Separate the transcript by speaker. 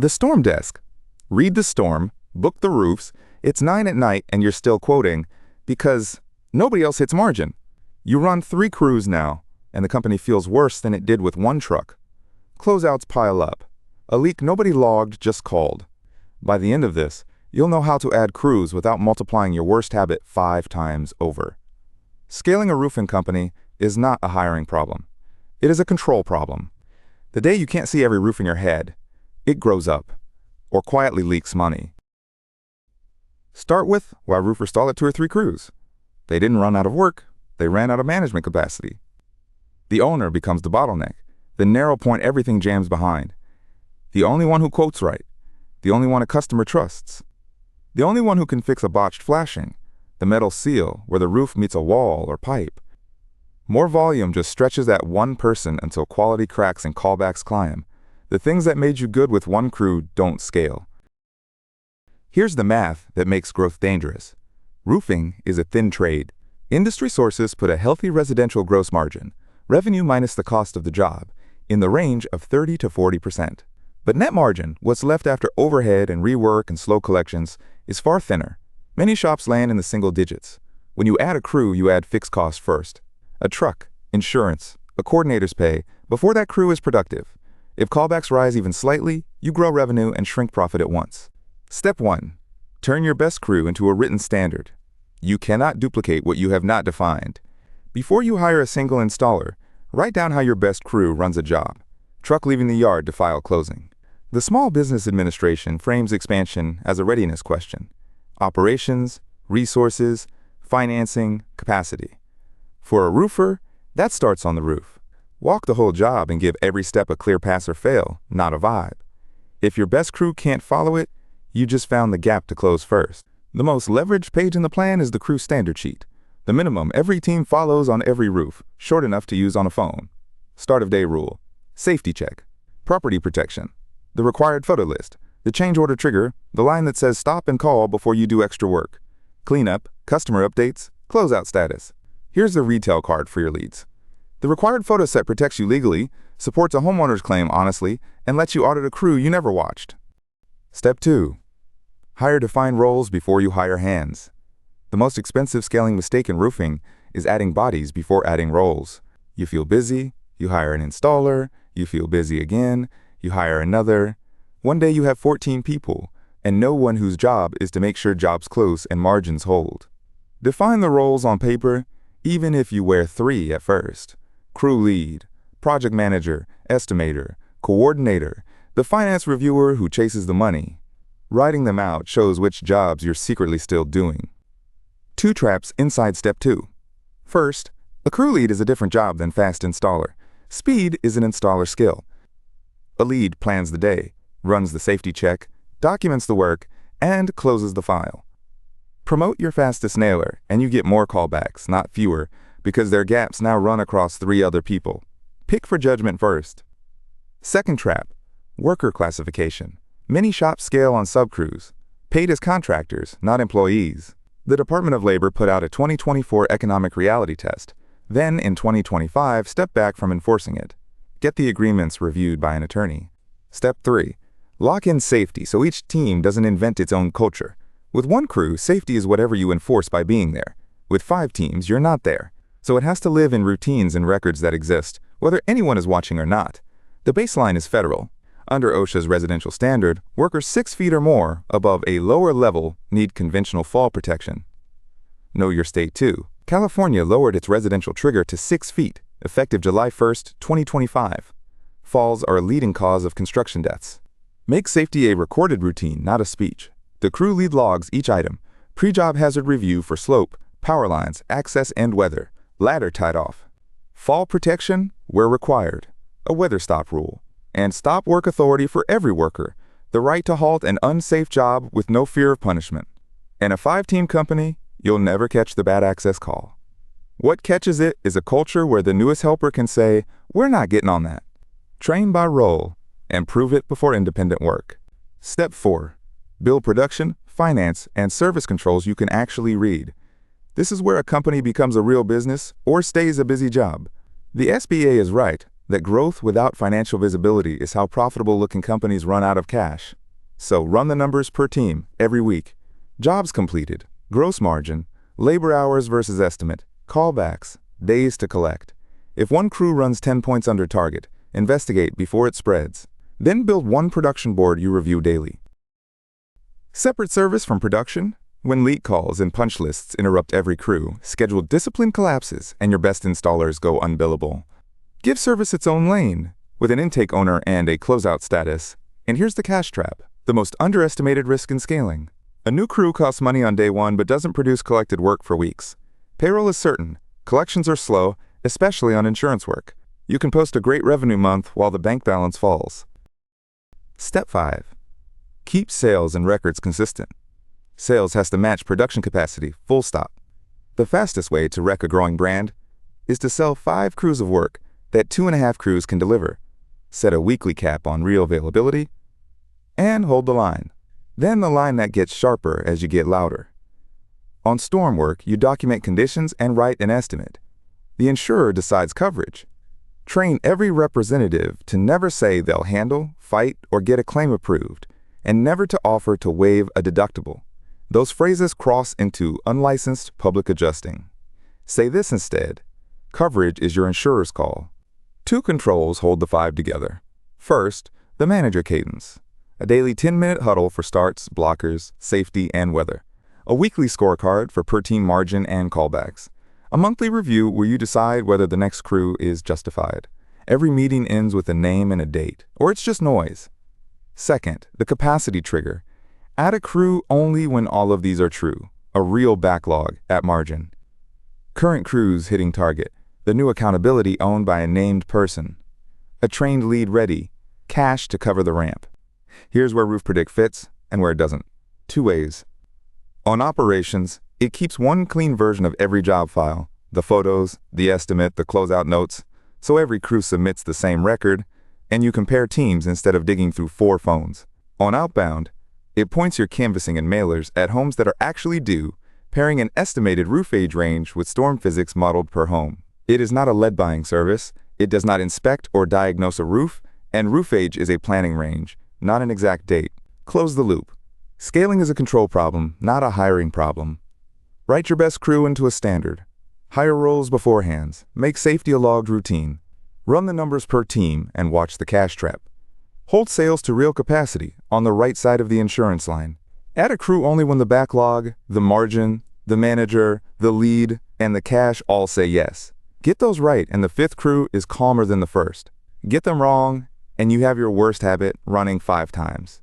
Speaker 1: The storm desk. Read the storm, book the roofs, it's 9 at night and you're still quoting because nobody else hits margin. You run 3 crews now, and the company feels worse than it did with 1 truck. Closeouts pile up. A leak nobody logged, just called. By the end of this, you'll know how to add crews without multiplying your worst habit 5 times over. Scaling a roofing company is not a hiring problem. It is a control problem. The day you can't see every roof in your head, it grows up, or quietly leaks money. Start with why roofers stall at 2 or 3 crews. They didn't run out of work, they ran out of management capacity. The owner becomes the bottleneck, the narrow point everything jams behind. The only one who quotes right, the only one a customer trusts, the only one who can fix a botched flashing, the metal seal where the roof meets a wall or pipe. More volume just stretches that one person until quality cracks and callbacks climb. The things that made you good with 1 crew don't scale. Here's the math that makes growth dangerous. Roofing is a thin trade. Industry sources put a healthy residential gross margin, revenue minus the cost of the job, in the range of 30 to 40%. But net margin, what's left after overhead and rework and slow collections, is far thinner. Many shops land in the single digits. When you add a crew, you add fixed costs first. A truck, insurance, a coordinator's pay, before that crew is productive. If callbacks rise even slightly, you grow revenue and shrink profit at once. Step 1. Turn your best crew into a written standard. You cannot duplicate what you have not defined. Before you hire a single installer, write down how your best crew runs a job. Truck leaving the yard to file closing. The Small Business Administration frames expansion as a readiness question. Operations, resources, financing, capacity. For a roofer, that starts on the roof. Walk the whole job and give every step a clear pass or fail, not a vibe. If your best crew can't follow it, you just found the gap to close first. The most leveraged page in the plan is the crew standard sheet. The minimum every team follows on every roof, short enough to use on a phone. Start of day rule. Safety check. Property protection. The required photo list. The change order trigger. The line that says stop and call before you do extra work. Cleanup. Customer updates. Closeout status. Here's the retail card for your leads. The required photo set protects you legally, supports a homeowner's claim honestly, and lets you audit a crew you never watched. Step 2. Hire defined roles before you hire hands. The most expensive scaling mistake in roofing is adding bodies before adding roles. You feel busy, you hire an installer, you feel busy again, you hire another. One day you have 14 people, and no one whose job is to make sure jobs close and margins hold. Define the roles on paper, even if you wear 3 at first. Crew lead, project manager, estimator, coordinator, the finance reviewer who chases the money. Writing them out shows which jobs you're secretly still doing. 2 traps inside step 2. First, a crew lead is a different job than fast installer. Speed is an installer skill. A lead plans the day, runs the safety check, documents the work, and closes the file. Promote your fastest nailer, and you get more callbacks, not fewer, because their gaps now run across 3 other people. Pick for judgment first. Second trap, worker classification. Many shops scale on subcrews, paid as contractors, not employees. The Department of Labor put out a 2024 economic reality test. Then, in 2025, step back from enforcing it. Get the agreements reviewed by an attorney. Step 3. Lock in safety so each team doesn't invent its own culture. With 1 crew, safety is whatever you enforce by being there. With 5 teams, you're not there. So it has to live in routines and records that exist, whether anyone is watching or not. The baseline is federal. Under OSHA's residential standard, workers 6 feet or more above a lower level need conventional fall protection. Know your state too. California lowered its residential trigger to 6 feet, effective July 1, 2025. Falls are a leading cause of construction deaths. Make safety a recorded routine, not a speech. The crew lead logs each item. Pre-job hazard review for slope, power lines, access, and weather. Ladder tied off. Fall protection where required. A weather stop rule. And stop work authority for every worker. The right to halt an unsafe job with no fear of punishment. In a 5-team company, you'll never catch the bad access call. What catches it is a culture where the newest helper can say, "We're not getting on that." Train by role and prove it before independent work. Step 4. Build production, finance, and service controls you can actually read. This is where a company becomes a real business or stays a busy job. The SBA is right. that growth without financial visibility is how profitable-looking companies run out of cash. So run the numbers per team every week. Jobs completed, gross margin, labor hours versus estimate, callbacks, days to collect. If one crew runs 10 points under target, investigate before it spreads. Then build one production board you review daily. Separate service from production? When leak calls and punch lists interrupt every crew, scheduled discipline collapses, and your best installers go unbillable. Give service its own lane, with an intake owner and a closeout status. And here's the cash trap, the most underestimated risk in scaling. A new crew costs money on day one but doesn't produce collected work for weeks. Payroll is certain. Collections are slow, especially on insurance work. You can post a great revenue month while the bank balance falls. Step 5. Keep sales and records consistent. Sales has to match production capacity, full stop. The fastest way to wreck a growing brand is to sell 5 crews of work that 2.5 crews can deliver. Set a weekly cap on real availability, and hold the line. Then the line that gets sharper as you get louder. On storm work, you document conditions and write an estimate. The insurer decides coverage. Train every representative to never say they'll handle, fight, or get a claim approved, and never to offer to waive a deductible. Those phrases cross into unlicensed public adjusting. Say this instead: coverage is your insurer's call. 2 controls hold the 5 together. First, the manager cadence. A daily 10-minute huddle for starts, blockers, safety, and weather. A weekly scorecard for per-team margin and callbacks. A monthly review where you decide whether the next crew is justified. Every meeting ends with a name and a date, or it's just noise. Second, the capacity trigger. Add a crew only when all of these are true. A real backlog at margin. Current crews hitting target. The new accountability owned by a named person. A trained lead ready. Cash to cover the ramp. Here's where RoofPredict fits and where it doesn't. 2 ways. On operations, it keeps one clean version of every job file. The photos, the estimate, the closeout notes. So every crew submits the same record, and you compare teams instead of digging through 4 phones. On outbound, it points your canvassing and mailers at homes that are actually due, pairing an estimated roof age range with storm physics modeled per home. It is not a lead buying service. It does not inspect or diagnose a roof, and roof age is a planning range, not an exact date. Close the loop. Scaling is a control problem, not a hiring problem. Write your best crew into a standard. Hire roles beforehand. Make safety a logged routine. Run the numbers per team and watch the cash trap. Hold sales to real capacity on the right side of the insurance line. Add a crew only when the backlog, the margin, the manager, the lead, and the cash all say yes. Get those right and the 5th crew is calmer than the first. Get them wrong and you have your worst habit running 5 times.